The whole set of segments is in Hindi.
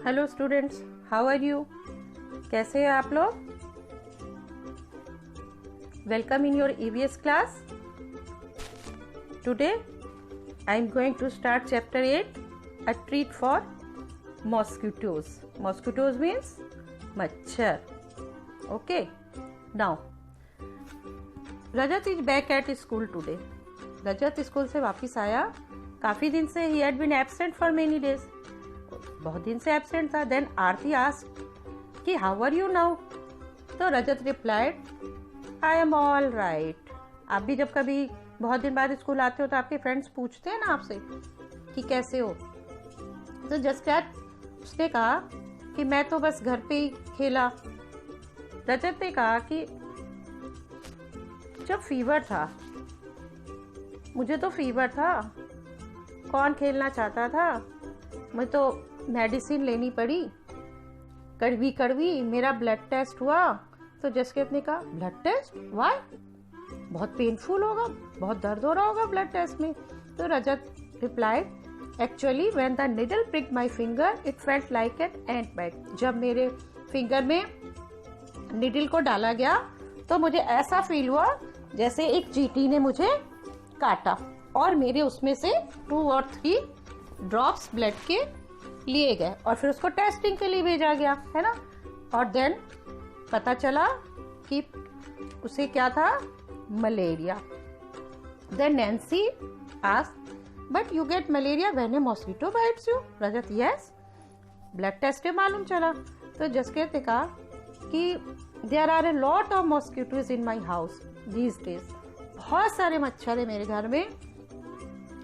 Hello students, how are you? कैसे हैं आप लोग? Welcome in your EVS class. Today I am going to start chapter 8, a treat for mosquitoes. Mosquitoes means मच्छर. Okay, now Rajat is back at school today. Rajat school से वापस आया. काफी दिन से ही had been absent for many days. बहुत दिन से एब्सेंट था. देन आरती आस्क्ड कि हाउ आर यू नाउ? तो Rajat replied, I am all right. आप भी जब कभी बहुत दिन बाद स्कूल आते हो तो आपके फ्रेंड्स पूछते हैं ना आपसे कि कैसे हो. तो जस्ट दैट उसने कहा कि मैं तो बस घर पे ही खेला. रजत ने कहा कि जब फीवर था, मुझे तो फीवर था, कौन खेलना चाहता था. मैं तो मेडिसिन लेनी पड़ी, कड़वी कड़वी. मेरा ब्लड टेस्ट हुआ. तो जसकीरत ने कहा, ब्लड टेस्ट? वाई? बहुत पेनफुल होगा, बहुत दर्द हो रहा होगा ब्लड टेस्ट में. तो Rajat replied, actually when the needle pricked my finger it felt like an ant bite. जब मेरे फिंगर में निडल को डाला गया तो मुझे ऐसा फील हुआ जैसे एक चींटी ने मुझे काटा और मेरे उसमें से 2 और 3 ड्रॉप्स ब्लड के लिए गए और फिर उसको टेस्टिंग के लिए भेजा गया, है ना. और देन पता चला कि उसे क्या था, malaria. Then Nancy asked, but you get malaria when a mosquito bites you? Rajat, yes, blood test में मालूम चला. तो जसकीरत ने कहा कि there are a lot of mosquitoes in my house these days. बहुत सारे मच्छर है मेरे घर में.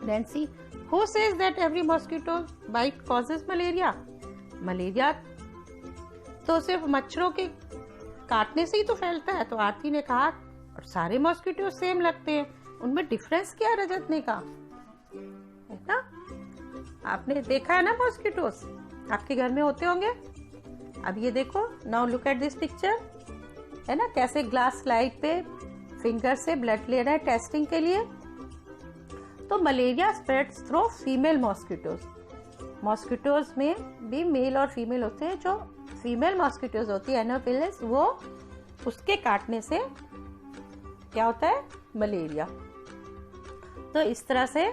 Nancy, who says that every mosquito bite causes malaria? Malaria तो सिर्फ मच्छरों के काटने से ही तो फैलता है. तो आरती ने कहा, और सारे मॉस्किटो सेम लगते हैं, उनमें डिफरेंस क्या? रजत ने कहा, है ना. आपने देखा है ना मॉस्किटोस, आपके घर में होते होंगे. अब ये देखो, now look at this picture, है ना, कैसे ग्लास स्लाइड पे फिंगर से ब्लड ले रहा है टेस्टिंग के लिए. तो malaria spreads through female mosquitoes. Mosquitoes में भी मेल और फीमेल होते हैं. जो फीमेल मॉस्किटोज होती है एनोफिलिस, वो उसके काटने से क्या होता है, मलेरिया. तो इस तरह से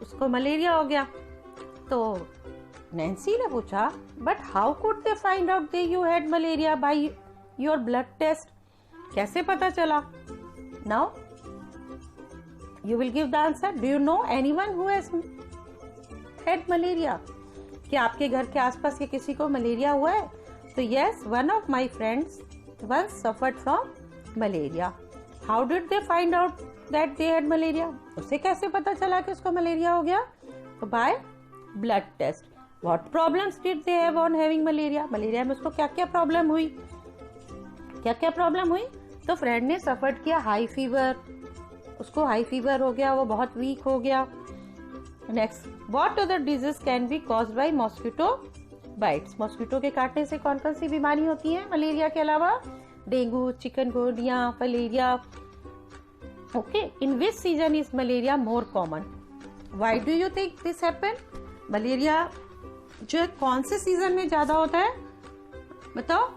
उसको मलेरिया हो गया. तो नैन्सी ने पूछा, but how could they find out they you had malaria by your blood test? कैसे पता चला? Now you will give the answer. Do you know anyone who has had malaria? क्या आपके घर के आसपास के किसी को मलेरिया हुआ है? तो yes, one of my friends once suffered from malaria. How did they find out that they had malaria? उसे कैसे पता चला कि उसको मलेरिया हो गया? तो by blood test. What problems did they have on having malaria? Malaria में उसको क्या क्या प्रॉब्लम हुई? क्या क्या प्रॉब्लम हुई? तो फ्रेंड ने सफर किया हाई फीवर. उसको हाई फीवर हो गया, वो बहुत वीक हो गया. Next, what other disease can be caused by mosquito bytes? Mosquito के काटने से कौन कौन सी बीमारी होती है मलेरिया के अलावा? Dengue, chikungunya, filaria. Okay, in which season is malaria more common? Why do you think this happen? Malaria जो है कौन से सीजन में ज्यादा होता है, बताओ?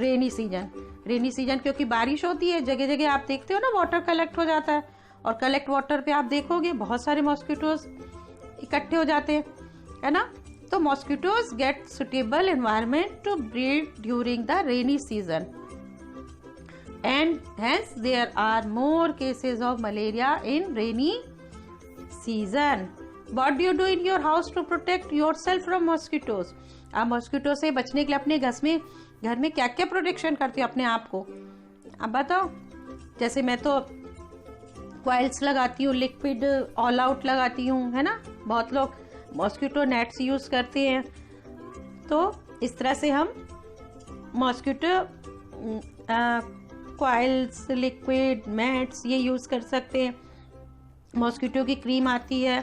Rainy season. रेनी सीजन क्योंकि बारिश होती है, जगह जगह आप देखते हो ना वाटर कलेक्ट हो जाता है, और कलेक्ट वाटर पे आप देखोगे बहुत सारे मॉस्किटोज इकट्ठे हो जाते हैं, है ना. तो mosquitoes get suitable environment to breed during the rainy season and hence there are more cases of malaria in rainy season. What do you do in your house to protect yourself from mosquitoes? आप मॉस्किटो से बचने के लिए अपने घर में क्या क्या प्रोटेक्शन करती हो अपने आप को? अब बताओ. जैसे मैं तो कॉइल्स लगाती हूँ, लिक्विड ऑल आउट लगाती हूँ, है ना. बहुत लोग मॉस्किटो नेट्स यूज करते हैं. तो इस तरह से हम मॉस्किटो कॉइल्स, लिक्विड, मैट्स ये यूज कर सकते हैं. मॉस्किटो की क्रीम आती है,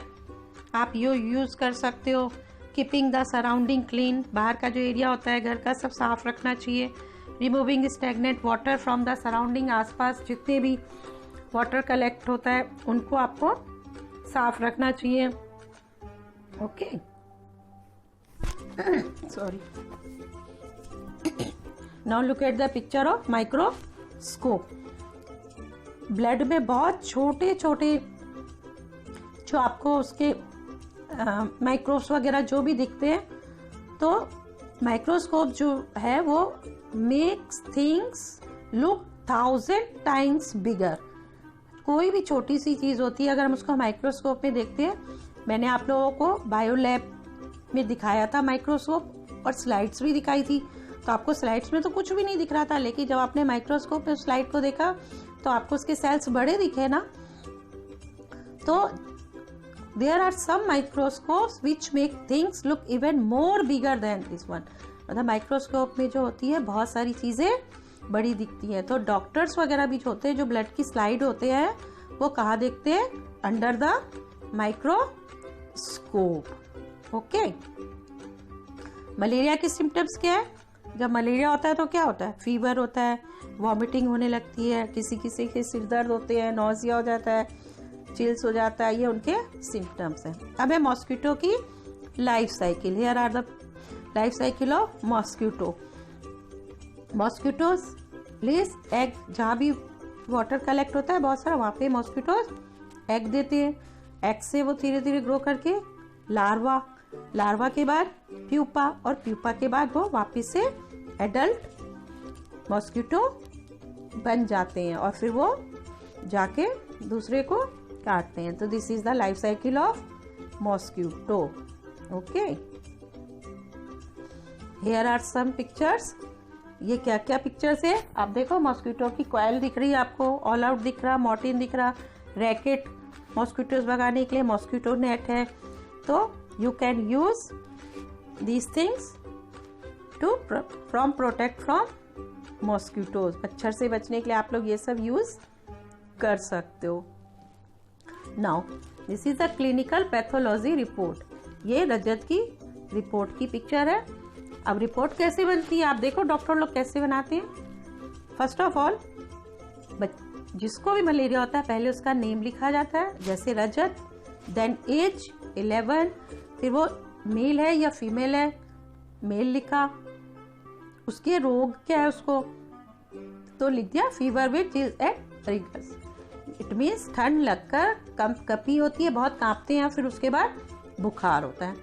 आप ये यूज कर सकते हो. कीपिंग द सराउंडिंग क्लीन, बाहर का जो एरिया होता है घर का सब साफ रखना चाहिए. Removing stagnant water from the surrounding, आसपास जितने भी वाटर कलेक्ट होता है उनको आपको साफ रखना चाहिए. Okay. sorry. Now look at the picture of microscope. Blood में बहुत छोटे छोटे जो आपको उसके माइक्रोब्स वगैरह जो भी दिखते हैं, तो माइक्रोस्कोप जो है वो मेक्स थिंग्स लुक 1000 times बिगर. कोई भी छोटी सी चीज़ होती है, अगर हम उसको माइक्रोस्कोप में देखते हैं, मैंने आप लोगों को बायो लैब में दिखाया था माइक्रोस्कोप और स्लाइड्स भी दिखाई थी. तो आपको स्लाइड्स में तो कुछ भी नहीं दिख रहा था, लेकिन जब आपने माइक्रोस्कोप में स्लाइड को देखा तो आपको उसके सेल्स बड़े दिखे ना. तो there are some microscopes which make things look even more bigger than this one. मतलब माइक्रोस्कोप में जो होती है बहुत सारी चीज़ें बड़ी दिखती हैं. तो डॉक्टर्स वगैरह भी होते हैं जो ब्लड की स्लाइड होते हैं, वो कहाँ देखते हैं? Under the microscope. Okay. Malaria के सिम्टम्स क्या है? जब मलेरिया होता है तो क्या होता है? फीवर होता है, वॉमिटिंग होने लगती है, किसी किसी के सिर दर्द होते हैं, नौजिया हो जाता है, चिल्स हो जाता है. ये उनके सिम्टम्स हैं. अब है मॉस्किटो की life cycle. Here are the life cycle of mosquito. Mosquitoes lays egg. जहाँ भी वाटर कलेक्ट होता है बहुत सारा, वहाँ पे मॉस्किटोज एग देते हैं. एग से वो धीरे धीरे ग्रो करके लार्वा, लार्वा के बाद प्यूपा, और प्यूपा के बाद वो वापस से एडल्ट मॉस्किटो बन जाते हैं और फिर वो जाके दूसरे को काटते हैं. तो this is the life cycle of mosquito. Okay. Here are some pictures. ये क्या क्या पिक्चर्स है आप देखो. मॉस्किटो की कॉइल दिख रही है आपको, ऑल आउट दिख रहा, मॉर्टिन दिख रहा, रैकेट मॉस्किटोज भगाने के लिए, मॉस्किटो नेट है. तो you can use these things to protect from mosquitoes. मच्छर से बचने के लिए आप लोग ये सब यूज कर सकते हो. Now this is the clinical pathology report. ये रजत की रिपोर्ट की पिक्चर है. अब रिपोर्ट कैसे बनती है आप देखो. डॉक्टर लोग कैसे बनाते हैं? फर्स्ट ऑफ ऑल जिसको भी मलेरिया होता है पहले उसका नेम लिखा जाता है, जैसे रजत, देन एज 11, फिर वो मेल है या फीमेल है, मेल लिखा, उसके रोग क्या है उसको तो लिख दिया fever with chills and riggers. It means ठंड लगकर कपी होती है, बहुत कांपते हैं, फिर उसके बाद बुखार होता है.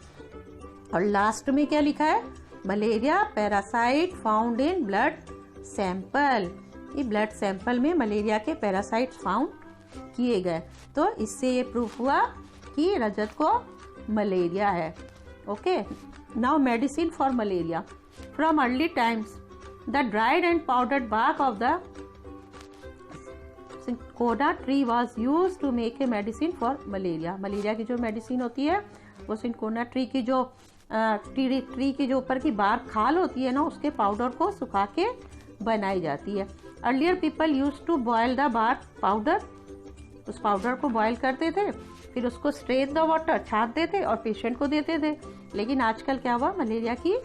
और लास्ट में क्या लिखा है? Malaria parasite found in blood sample. ये ब्लड सैंपल में मलेरिया के पैरासाइट फाउंड किए गए. तो इससे ये प्रूफ हुआ कि रजत को मलेरिया है. Okay. Now medicine for malaria. From early times the dried and powdered bark of the cinchona tree was used to make a medicine for malaria. Malaria की जो मेडिसिन होती है वो सिंकोना ट्री की जो ट्री की जो ऊपर की बार्क खाल होती है ना, उसके पाउडर को सुखा के बनाई जाती है. Earlier people used to boil the bark powder. उस पाउडर को बॉयल करते थे, फिर उसको स्ट्रेन द वाटर छानते थे और पेशेंट को देते थे. लेकिन आजकल क्या हुआ, मलेरिया की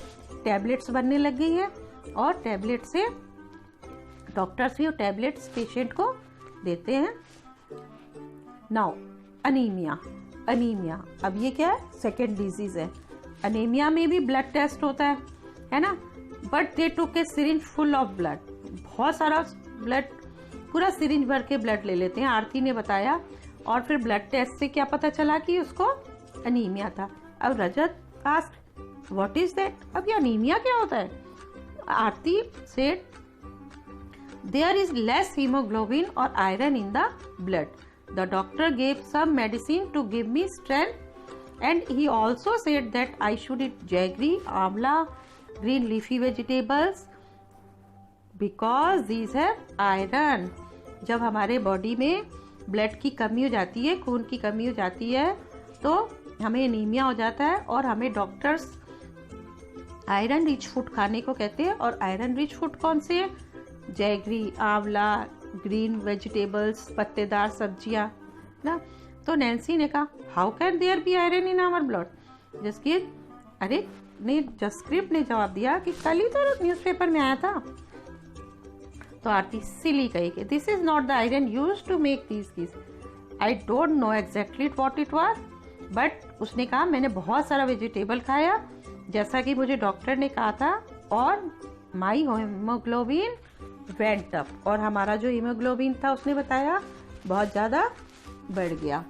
टैबलेट्स बनने लग गई है और टैबलेट से डॉक्टर्स भी टैबलेट्स पेशेंट को देते हैं. Now anaemia. अनीमिया अब ये क्या है? सेकेंड डिजीज है. अनीमिया में भी ब्लड टेस्ट होता है ना. But they took A syringe full of blood. बहुत सारा ब्लड, पूरा सिरिंज भर के ब्लड ले लेते हैं, आरती ने बताया. और फिर ब्लड टेस्ट से क्या पता चला कि उसको अनीमिया था. अब Rajat asked what is that. अब ये अनीमिया क्या होता है? Aarti said there is less haemoglobin और iron in the blood. The doctor gave some medicine to give me strength and he also said that I should eat jaggery, amla, green leafy vegetables because these have iron. जब हमारे बॉडी में ब्लड की कमी हो जाती है, खून की कमी हो जाती है, तो हमें एनीमिया हो जाता है और हमें डॉक्टर्स आयरन रिच फूड खाने को कहते हैं. और आयरन रिच फूड कौन से है? जैगरी, आंवला, ग्रीन वेजिटेबल्स, पत्तेदार सब्जियां ना. तो नैन्सी ने कहा how can there be iron in our blood. जसक्रिप्ट ने जवाब दिया कि कल ही तो न्यूज़पेपर में आया था. तो आरती सिली कही कि this is not the iron used to make these चीज. I don't know exactly what it was, but उसने कहा मैंने बहुत सारा वेजिटेबल खाया जैसा कि मुझे डॉक्टर ने कहा था, और माई हीमोग्लोबिन वेंट अप, और हमारा जो हीमोग्लोबिन था उसने बताया बहुत ज़्यादा बढ़ गया।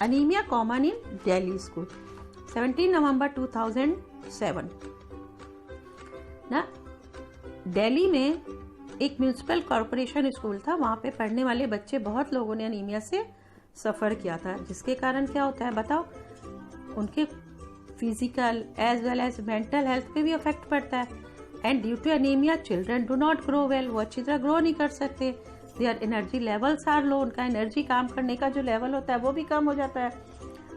Anaemia common in Delhi school, 17 नवंबर 2007 ना। दिल्ली में एक म्यूनिसिपल कॉरपोरेशन स्कूल था, वहाँ पे पढ़ने वाले बच्चे बहुत लोगों ने अनीमिया से सफ़र किया था, जिसके कारण क्या होता है बताओ, उनके physical as well as mental health पे भी अफेक्ट पड़ता है। And due to anaemia children do not grow well, वो अच्छी तरह ग्रो नहीं कर सकते। Their energy levels are low, उनका एनर्जी काम करने का जो लेवल होता है वो भी कम हो जाता है।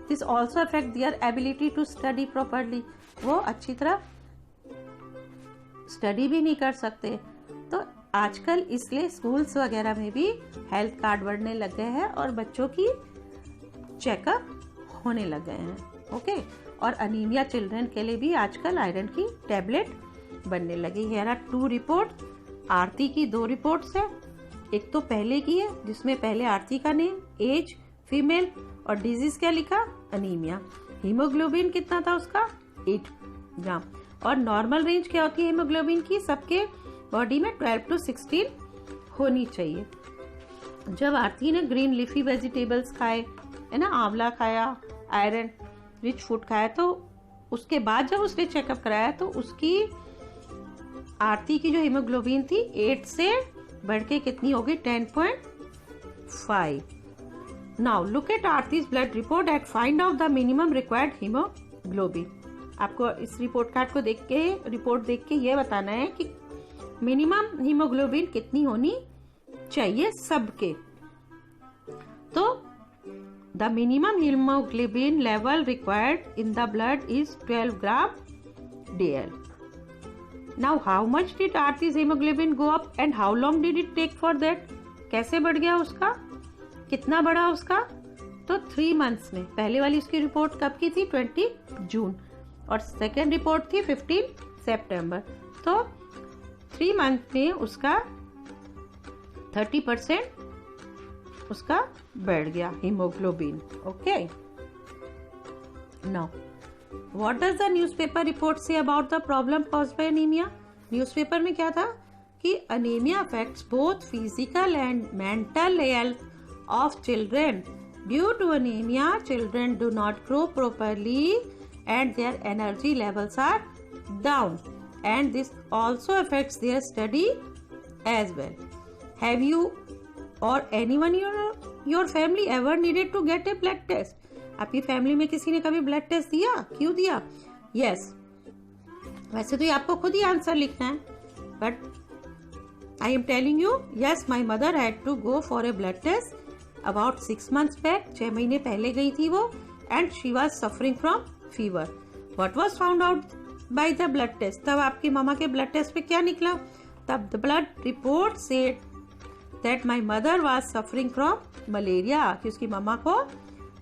This also affect their ability to study properly, वो अच्छी तरह स्टडी भी नहीं कर सकते। तो आजकल इसलिए स्कूल्स वगैरह में भी हेल्थ कार्ड बढ़ने लग गए हैं और बच्चों की चेकअप होने लग गए हैं। ओके, और अनीमिया चिल्ड्रन के लिए भी आजकल आयरन की टैबलेट बनने लगी। हियर आर 2 रिपोर्ट, आरती की 2 रिपोर्ट्स है। एक तो पहले की है जिसमें पहले आरती का नेम, एज, फीमेल, और डिजीज क्या लिखा, अनीमिया। हीमोग्लोबिन कितना था उसका, 8 ग्राम, और नॉर्मल रेंज क्या होती है हीमोग्लोबिन की, सबके बॉडी में 12 to 16 होनी चाहिए। जब आरती ने ग्रीन लीफी वेजिटेबल्स खाए है ना, आंवला खाया, आयरन रिच फूड खाया, तो उसके बाद जब उसने चेकअप कराया तो उसकी आरती की जो हीमोग्लोबिन थी 8 से बढ़ के कितनी हो गई, 10.5। Now look at Aarti's blood report and find out the minimum required haemoglobin. आपको इस रिपोर्ट कार्ड को देख के, रिपोर्ट देख के ये बताना है कि मिनिमम हीमोग्लोबिन कितनी होनी चाहिए सबके। तो the minimum haemoglobin level required in the blood is 12 gram DL. Now how much did Aarti's hemoglobin go up and how long did it take for that? कैसे बढ़ गया उसका, कितना बढ़ा उसका, तो 3 months में। पहले वाली उसकी रिपोर्ट कब की थी, 20 जून, और सेकेंड रिपोर्ट थी 15 सितंबर। तो 3 मंथ में उसका 30% उसका बढ़ गया haemoglobin. Okay, now what does the newspaper report say about the problem caused by anaemia. Newspaper में क्या था कि anaemia affects both physical and mental health of children. Due to anaemia children do not grow properly and their energy levels are down, and this also affects their study as well. Have you or anyone in your family ever needed to get a blood test? आपकी फैमिली में किसी ने कभी ब्लड टेस्ट दिया, क्यों दिया? Yes. वैसे तो ये आपको खुद ही आंसर लिखना है, but I am telling you, yes, my mother had to go for a blood test about 6 months back. 6 महीने पहले गई थी वो, and she was suffering from fever. What was found out by the blood test? तब आपकी मामा के ब्लड टेस्ट पे क्या निकला? तब the blood report said that my mother was suffering from malaria, कि उसकी मामा को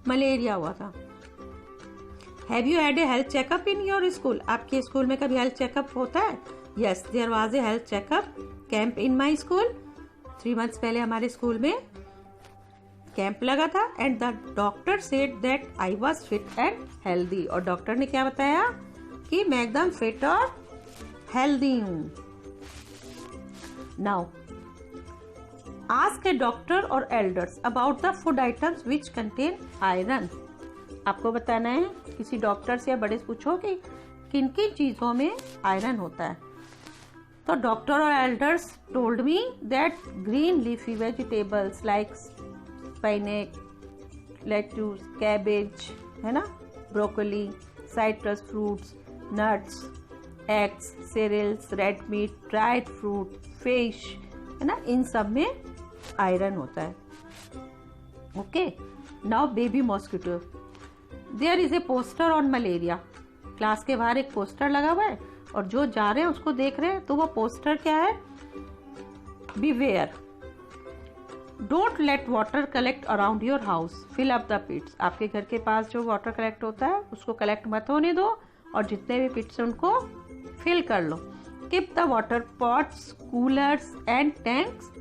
मलेरिया हुआ था। Have you had a health checkup in your school? आपके स्कूल में कभी हेल्थ चेकअप होता है? Yes, there was a health checkup camp in my school. 3 months पहले हमारे स्कूल में कैंप लगा था, and the doctor said that I was fit and healthy, और डॉक्टर ने क्या बताया कि मैं एकदम फिट और हेल्दी हूं। नाउ आस्क ए डॉक्टर और elders about the food items which contain iron. आपको बताना है, किसी डॉक्टर से या बड़े से पूछो कि किन किन चीजों में आयरन होता है। तो डॉक्टर और elders told me that green leafy vegetables like spinach, lettuce, cabbage है ना, broccoli, citrus fruits, nuts, eggs, cereals, red meat, dried fruit, fish है ना, इन सब में आयरन होता है। Okay, now baby mosquito. There is a poster on malaria. Class के बाहर एक पोस्टर लगा हुआ है, और जो जा रहे हैं उसको देख रहे हैं, तो वो पोस्टर क्या है, beware, don't let water collect around your house, fill up the pits. आपके घर के पास जो वाटर कलेक्ट होता है उसको कलेक्ट मत होने दो, और जितने भी पिट्स हैं उनको फिल कर लो। Keep the water pots, coolers and tanks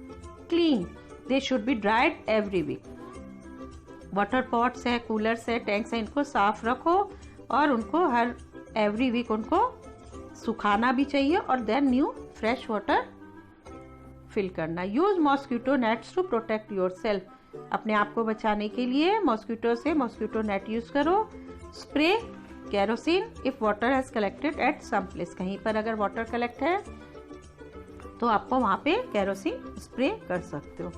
clean, they should be dried every week. Water pots है, कूलर्स है, टैंक्स है, इनको साफ रखो और उनको हर एवरी वीक उनको सुखाना भी चाहिए और then new fresh water fill करना। Use mosquito nets to protect yourself, अपने आप को बचाने के लिए मॉस्किटो से मॉस्किटो नेट यूज करो। Spray kerosene if water has collected at some place, कहीं पर अगर वाटर कलेक्ट है तो आपको वहां पे केरोसिन स्प्रे कर सकते हो।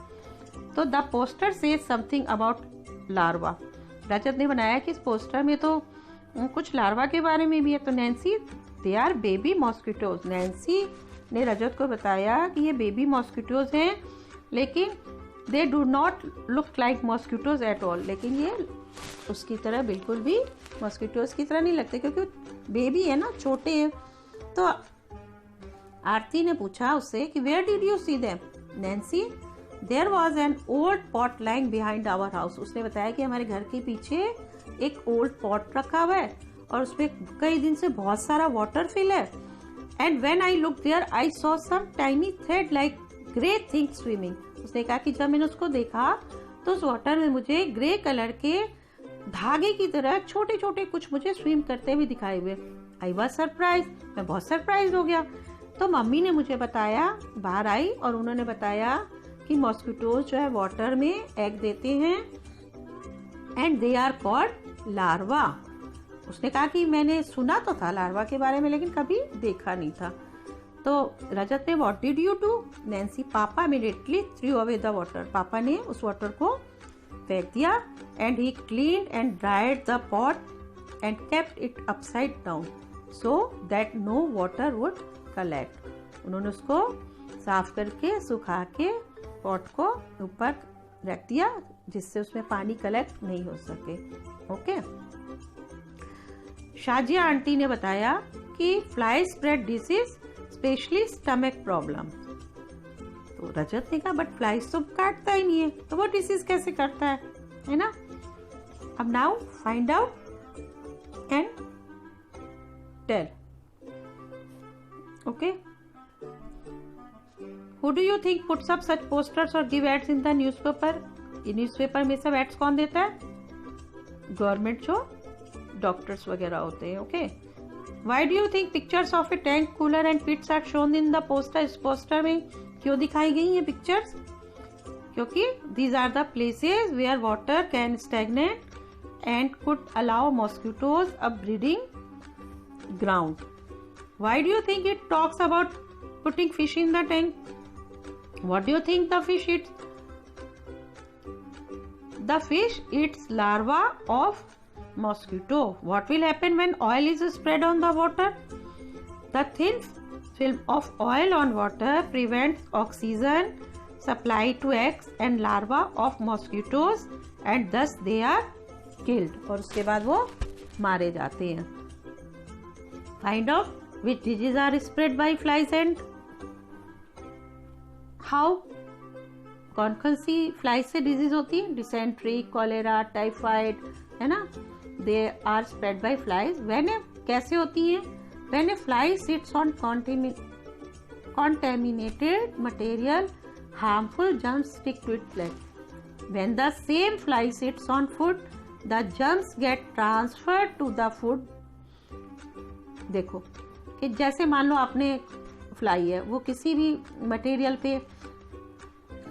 तो the poster says something about larva, Rajat ने बनाया कि इस पोस्टर में तो कुछ लार्वा के बारे में भी है। तो Nancy they are baby mosquitoes, Nancy ने रजत को बताया कि ये बेबी मॉस्किटोज हैं, लेकिन they do not look like mosquitoes at all, लेकिन ये उसकी तरह बिल्कुल भी मॉस्किटोज की तरह नहीं लगते क्योंकि बेबी है ना, छोटे हैं। तो आरती ने पूछा उससे कि where did you see them Nancy, there was an old pot lying behind our house, उसने बताया कि हमारे घर के पीछे एक ओल्ड पॉट रखा हुआ है और उसमें कई दिन से बहुत सारा वाटर फिल है। And when I look there I saw some tiny thread like grey thing swimming, उसने कहा कि जब मैंने उसको देखा तो उस वाटर में मुझे ग्रे कलर के धागे की तरह छोटे छोटे कुछ मुझे स्विम करते हुए दिखाई हुए। आई वॉज सरप्राइज, मैं बहुत सरप्राइज हो गया। तो मम्मी ने मुझे बताया, बाहर आई और उन्होंने बताया कि मॉस्किटोज जो है वाटर में एग देते हैं and they are called larva. उसने कहा कि मैंने सुना तो था लार्वा के बारे में लेकिन कभी देखा नहीं था। तो रजत ने what did you do Nancy, papa immediately threw away the water, papa ने उस वाटर को फेंक दिया and he cleaned and dried the pot and kept it upside down so that no water would collect. उन्होंने उसको साफ करके सुखा के पॉट को ऊपर रख दिया जिससे उसमें पानी कलेक्ट नहीं हो सके। ओके, शाजिया आंटी ने बताया कि fly spread disease specially stomach problem. तो रजत ने कहा बट फ्लाइज तो काटता ही नहीं है तो वो डिसीज कैसे करता है ना। अब now find out and tell. Okay, who do you think puts up such posters और give ads in the newspaper, ये न्यूज़पेपर में सब एड्स कौन देता है, गवर्नमेंट जो डॉक्टर्स वगैरह होते हैं। Okay, why do you think pictures of a tank cooler and pits are shown in the poster, इस पोस्टर में क्यों दिखाई गई ये पिक्चर्स, क्योंकि these are the places where water can stagnate and could allow mosquitoes a breeding ground. Why do you think it talks about putting fish in the tank, what do you think the fish eats? The fish eats larva of mosquito. What will happen when oil is spread on the water? The thin film of oil on water prevents oxygen supply to eggs and larvae of mosquitoes and thus they are killed. और उसके बाद वो मारे जाते हैं। Find out which diseases are spread by flies and how, कौन कौन सी फ्लाइज से डिजीज होती है, डिसेंट्री, कॉलेरा, टाइफाइड, है ना, they are spread by flies. When कैसे होती है, when a fly sits on contaminated material harmful germs stick to its leg. When the same fly sits on food the germs get transferred to the food. देखो कि जैसे मान लो आपने फ्लाई है वो किसी भी मटेरियल पे,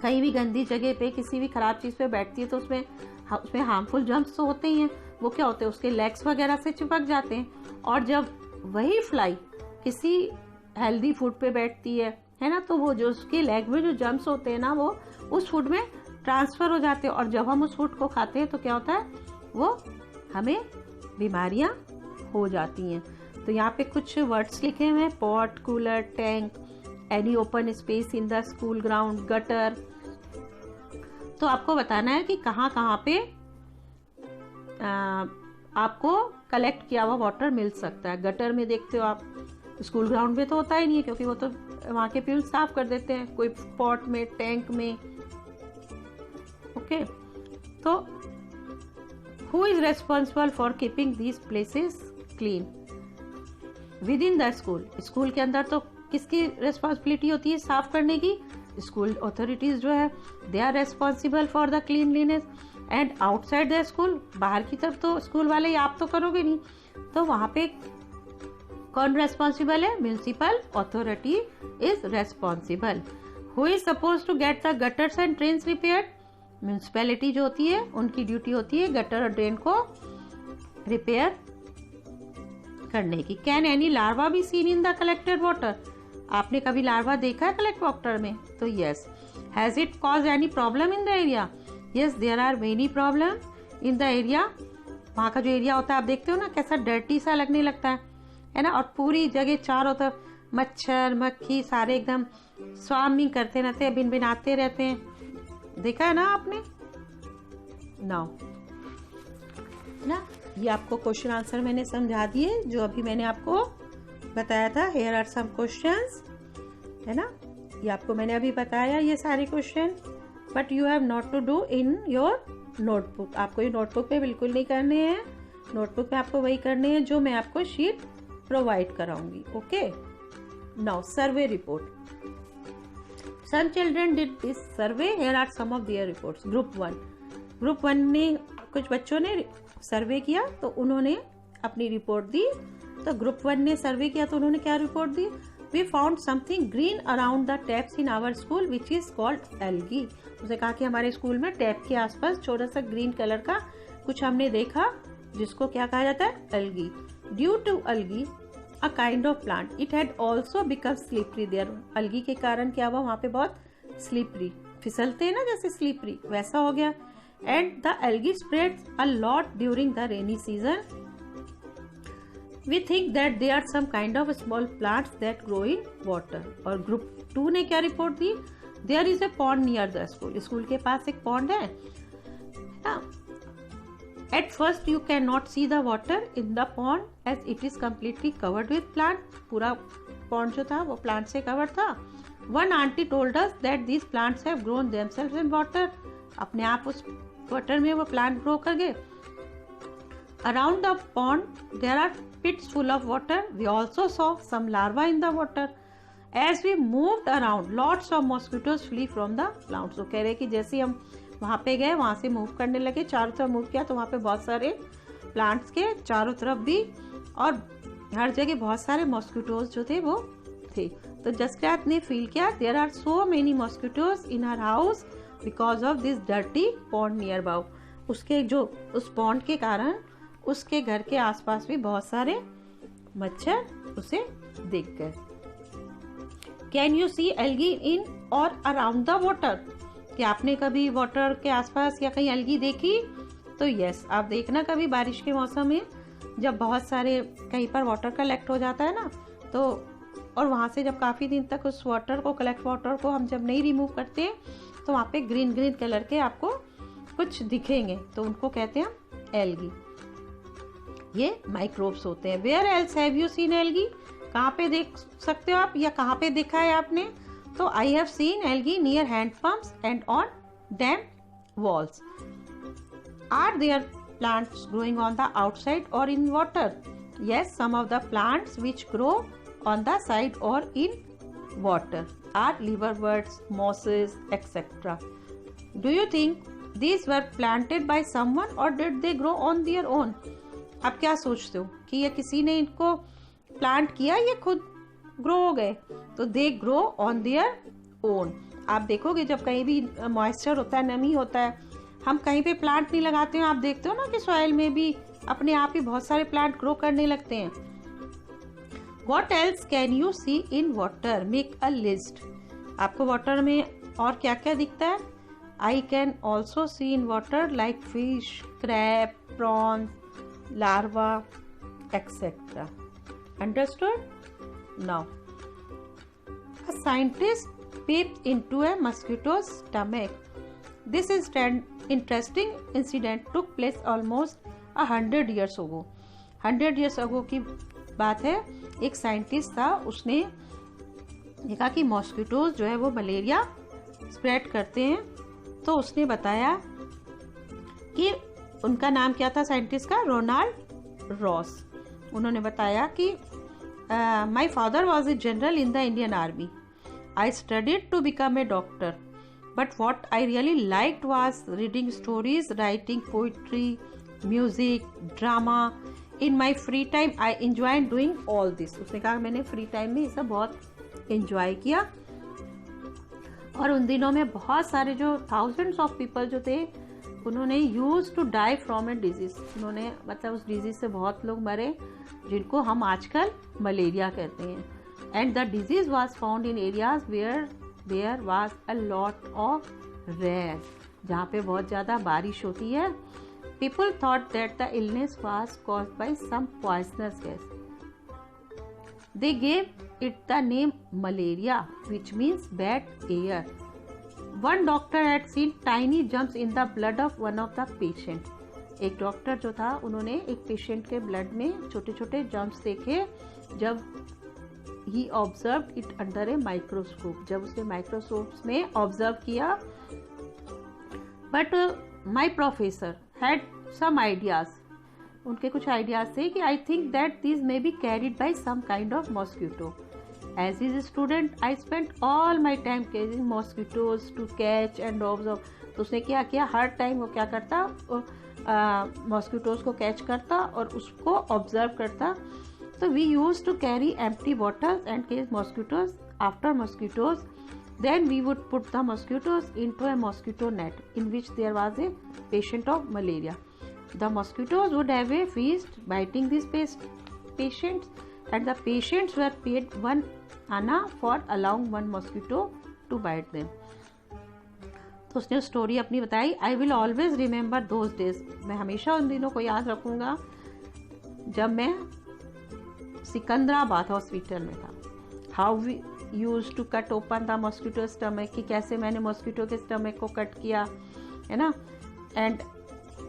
कहीं भी गंदी जगह पे, किसी भी खराब चीज पे बैठती है तो उसमें हार्मफुल जर्म्स तो होते ही हैं, वो क्या होते हैं उसके लेग्स वगैरह से चिपक जाते हैं। और जब वही फ्लाई किसी हेल्दी फूड पे बैठती है ना, तो वो जो उसके लेग में जो जर्म्स होते हैं ना वो उस फूड में ट्रांसफर हो जाते हैं और जब हम उस फूड को खाते हैं तो क्या होता है, वो हमें बीमारियां हो जाती हैं। तो यहाँ पे कुछ वर्ड्स लिखे हुए हैं, pot, cooler, tank, any open space in the school ground, gutter. तो आपको बताना है कि कहाँ कहाँ पे आपको कलेक्ट किया हुआ वाटर मिल सकता है। गटर में देखते हो आप, स्कूल ग्राउंड में तो होता ही नहीं है क्योंकि वो तो वहाँ के प्यून साफ कर देते हैं, कोई पॉट में, टैंक में। ओके, तो who is responsible for keeping these places clean with in the school. School के अंदर तो किसकी रेस्पॉन्सिबिलिटी होती है साफ करने की, स्कूल अथॉरिटीज जो है they are responsible for the cleanliness. And outside the school, बाहर की तरफ तो स्कूल वाले आप तो करोगे नहीं, तो वहाँ पे कौन रेस्पॉन्सिबल है? Municipal authority is responsible. Who is suppose to get the gutters and drains repaired? Municipality जो होती है उनकी ड्यूटी होती है गटर और ड्रेन को रिपेयर करने की। Can any larva be seen in the collected water? आपने कभी लार्वा देखा है कलेक्ट वाटर में? तो yes. Has it cause any problem in the area? Yes, there are many problem in the area. वहाँ का जो एरिया होता है आप देखते हो ना कैसा डर्टी सा लगने लगता है ना, और पूरी जगह चारों तरफ मच्छर मक्खी सारे एकदम स्वामिंग करते रहते हैं, भिनभिनाते रहते हैं। देखा है ना आपने? नाउ ना ये आपको क्वेश्चन आंसर मैंने समझा दिए जो अभी मैंने आपको बताया था। हेयर आर सम क्वेश्चंस, है ना, ये आपको मैंने अभी बताया ये सारे question, but you have not to do in your notebook. आपको ये नोटबुक पे बिल्कुल नहीं करने हैं। नोटबुक पे आपको वही करने हैं जो मैं आपको शीट प्रोवाइड कराऊंगी। Okay, now survey report. Some children did this survey, here are some of their reports. Group one ने, कुछ बच्चों ने सर्वे किया तो उन्होंने अपनी रिपोर्ट दी। तो ग्रुप वन ने सर्वे किया तो उन्होंने क्या रिपोर्ट दी? We found something green around the taps in our school which is called algae. उसने कहा कि हमारे स्कूल में टैप के आसपास छोटा सा ग्रीन कलर का कुछ हमने देखा जिसको क्या कहा जाता है? Algae. Due to algae a kind of plant it had also become slippery there. Algae के कारण क्या हुआ? वहां पे बहुत स्लिपरी, फिसलते हैं ना जैसे स्लिपरी, वैसा हो गया। And the algae spread a lot during the rainy season. We think that they are some kind of small plants that grow in water। और ग्रुप 2 ने क्या report the? There is a pond near the school। School के पास एक पॉन्ड है। At first you cannot see the water in the pond as it is completely covered with plant। पूरा पॉन्ड जो था वो प्लांट से कवर था। One auntie told us that these plants have grown themselves in water। अपने आप उस वाटर में वो प्लांट ग्रो कर गए। Around the pond there are pits full of water। We also saw some larvae in the water। As we moved around, lots of mosquitoes flee from the plants। तो कह रहे कि जैसे हम वहाँ पे गए वहाँ से मूव करने लगे, चारों तरफ मूव किया तो वहाँ पे बहुत सारे प्लांट्स के चारों तरफ भी और हर जगह बहुत सारे मॉस्किटोज जो थे वो थे। तो जसरात ने फील किया there are so many mosquitoes in her house because of this dirty pond near बाउ। उसके जो उस पॉन्ड के कारण उसके घर के आसपास भी बहुत सारे मच्छर उसे देख गए। कैन यू सी एल्गी इन और अराउंड द वाटर? क्या आपने कभी वाटर के आसपास या कहीं एल्गी देखी? तो यस, आप देखना कभी बारिश के मौसम में जब बहुत सारे कहीं पर वाटर कलेक्ट हो जाता है ना, तो और वहाँ से जब काफ़ी दिन तक उस वाटर को कलेक्ट वाटर को हम जब नहीं रिमूव करते तो वहाँ पे ग्रीन ग्रीन कलर के आपको कुछ दिखेंगे, तो उनको कहते हैं एल्गी। ये माइक्रोब्स होते हैं। Where else have you seen algae? कहाँ पे देख सकते हो आप या कहाँ पे देखा है आपने? तो I have seen algae near hand pumps and on dam walls. Are there plants growing on the outside और in water? Yes, some of the plants which grow on the side or in water are liverworts, mosses, etc. Do you think these were planted by someone or did they grow on their own? आप क्या सोचते हो कि ये किसी ने इनको प्लांट किया, ये खुद ग्रो हो गए? तो they grow on their own। आप देखोगे जब कहीं भी मॉइस्चर होता है, नमी होता है, हम कहीं पे प्लांट नहीं लगाते हो, आप देखते हो ना कि सॉइल में भी अपने आप ही बहुत सारे प्लांट ग्रो करने लगते हैं। What else can you see in water? Make a list। आपको वाटर में और क्या क्या दिखता है? I can also see in water like fish, crab, prawns, larva, etc. Understood? Now, a scientist peeped into a mosquito's stomach. This is interesting incident took place almost 100 years ago। 100 years ago की बात है। एक साइंटिस्ट था, उसने देखा कि मॉस्किटोज जो है वो मलेरिया स्प्रेड करते हैं। तो उसने बताया कि उनका नाम क्या था साइंटिस्ट का? Ronald Ross. उन्होंने बताया कि my father was a general in the Indian army. I studied to become a doctor but what I really liked was reading stories, writing poetry, music, drama. In my free time I enjoy doing all this. उसने कहा मैंने फ्री टाइम में ये सब बहुत एंजॉय किया। और उन दिनों में बहुत सारे जो थाउजेंड्स ऑफ पीपल जो थे उन्होंने use to die from a disease, उन्होंने मतलब उस डिजीज से बहुत लोग मरे जिनको हम आजकल मलेरिया कहते हैं। And the disease was found in areas where there was a lot of rain, जहाँ पे बहुत ज़्यादा बारिश होती है। People thought that the illness was caused by some poisonous gas. They gave it the name malaria which means bad air. One doctor had seen tiny jumps in the blood of one of the patient. एक डॉक्टर जो था उन्होंने एक पेशेंट के ब्लड में छोटे छोटे जम्प्स देखे जब he observe it under a microscope, जब उसने माइक्रोस्कोप में ऑब्जर्व किया। But my professor had some ideas, उनके कुछ आइडियाज थे कि I think that this may be carried by some kind of mosquito. As his student, I spent all my time catching mosquitoes to catch and observe. तो उसने क्या किया, हर टाइम वो क्या करता, मॉस्किटोज को कैच करता और उसको ऑब्जर्व करता। तो we use to carry empty bottles and case mosquitoes after mosquitoes, then we would put the mosquitoes into a mosquito net in which there was a patient of malaria. The mosquitoes would have a feast biting this patients and the patients were paid 1 anna for allowing one mosquito to bite them। तो उसने स्टोरी अपनी बताई। I will always remember those days, मैं हमेशा उन दिनों को याद रखूंगा जब मैं सिकंदराबाद हॉस्पिटल में था। How we use to cut open the mosquito stomach, कि कैसे मैंने मॉस्किटो के स्टमक को कट किया, है ना। And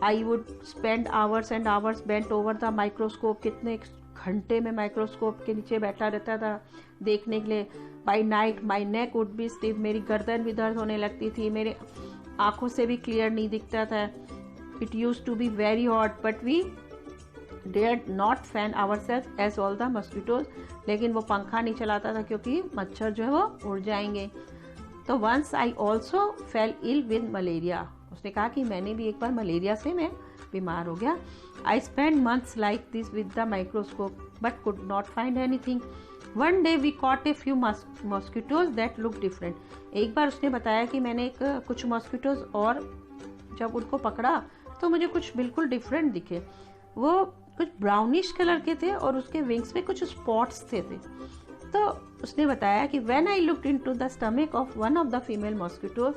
I would spend hours and hours bent over the microscope, कितने घंटे में माइक्रोस्कोप के नीचे बैठा रहता था देखने के लिए। By night my neck would be stiff, मेरी गर्दन भी दर्द होने लगती थी, मेरे आंखों से भी क्लियर नहीं दिखता था। It use to be very hot but we dared not fan ourselves as all the mosquitoes, लेकिन वो पंखा नहीं चलाता था क्योंकि मच्छर जो है वो उड़ जाएंगे। तो once I also fell ill with malaria, उसने कहा कि मैंने भी एक बार मलेरिया से मैं बीमार हो गया। I spend months like this with the microscope but could not find anything. One day we caught a few mosquitoes that look different. एक बार उसने बताया कि मैंने कुछ मॉस्किटोज और जब उनको पकड़ा तो मुझे कुछ बिल्कुल डिफरेंट दिखे। वो कुछ ब्राउनिश कलर के थे और उसके विंग्स पे कुछ स्पॉट्स थे। तो उसने बताया कि when I looked into the stomach of one of the female mosquitoes,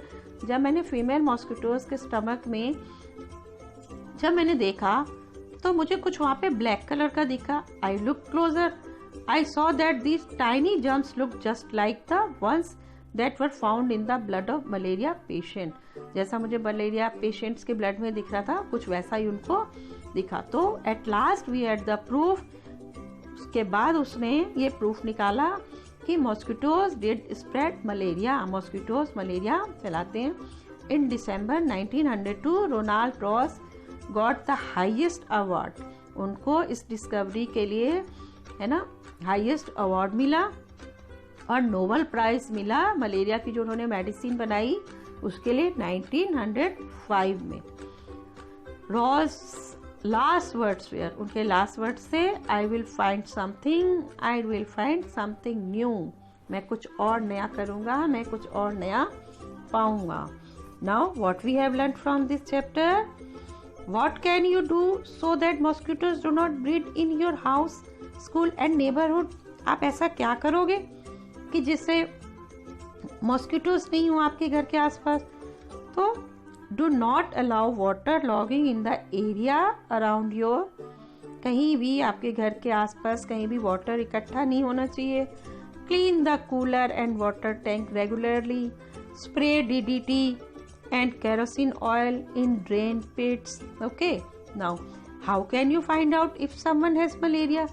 जब मैंने फीमेल मॉस्किटोज के स्टमक में जब मैंने देखा तो मुझे कुछ वहाँ पे ब्लैक कलर का दिखा। I look closer, I saw that these tiny jumps look just like the ones that were found in the blood of malaria patient. जैसा मुझे मलेरिया पेशेंट्स के ब्लड में दिख रहा था कुछ वैसा ही उनको दिखा। तो at last we had the proof. उसके बाद उसने ये प्रूफ निकाला कि mosquitoes did spread malaria, mosquitoes malaria फैलाते हैं। In December 1902 Ronald Ross got the highest award, उनको इस डिस्कवरी के लिए, है ना, हाईएस्ट अवार्ड मिला और नोबेल प्राइज मिला मलेरिया की जो उन्होंने मेडिसिन बनाई उसके लिए 1905 में। रॉस लास्ट वर्ड्स वेयर, उनके लास्ट वर्ड्स थे I will find something, I will find something new, मैं कुछ और नया करूँगा, मैं कुछ और नया पाऊँगा। Now what we have learn from this chapter, what can you do so that mosquitoes do not breed in your house, school and neighborhood? आप ऐसा क्या करोगे कि जिससे मॉस्किटोज नहीं हो आपके घर के आसपास? तो do not allow water logging in the area around your, कहीं भी आपके घर के आसपास कहीं भी वाटर इकट्ठा नहीं होना चाहिए। Clean the cooler and water tank regularly, spray DDT and kerosene oil in drain pits. Okay, now how can you find out if someone has malaria?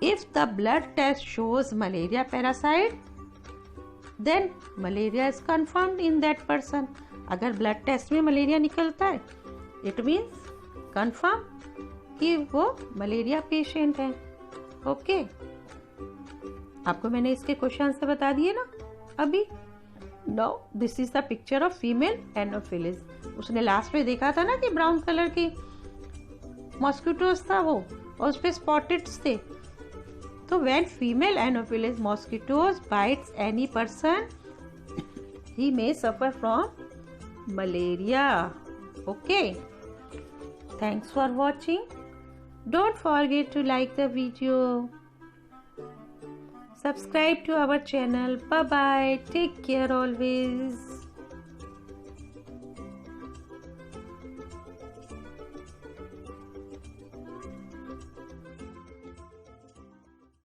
If the blood test shows malaria parasite, then malaria is confirmed in that person. अगर ब्लड टेस्ट में मलेरिया निकलता है इट मीन्स कंफर्म कि वो मलेरिया पेशेंट है। ओके, आपको मैंने इसके क्वेश्चन से बता दिए ना अभी। Now this is the picture of female Anopheles। उसने लास्ट में देखा था ना कि ब्राउन कलर की मॉस्किटोज था वो, और उस पे स्पॉटेड्स थे। तो when female Anopheles mosquitoes bytes any person, he may suffer from malaria. Okay, thanks for watching. Don't forget to like the video, subscribe to our channel. Bye bye, take care always.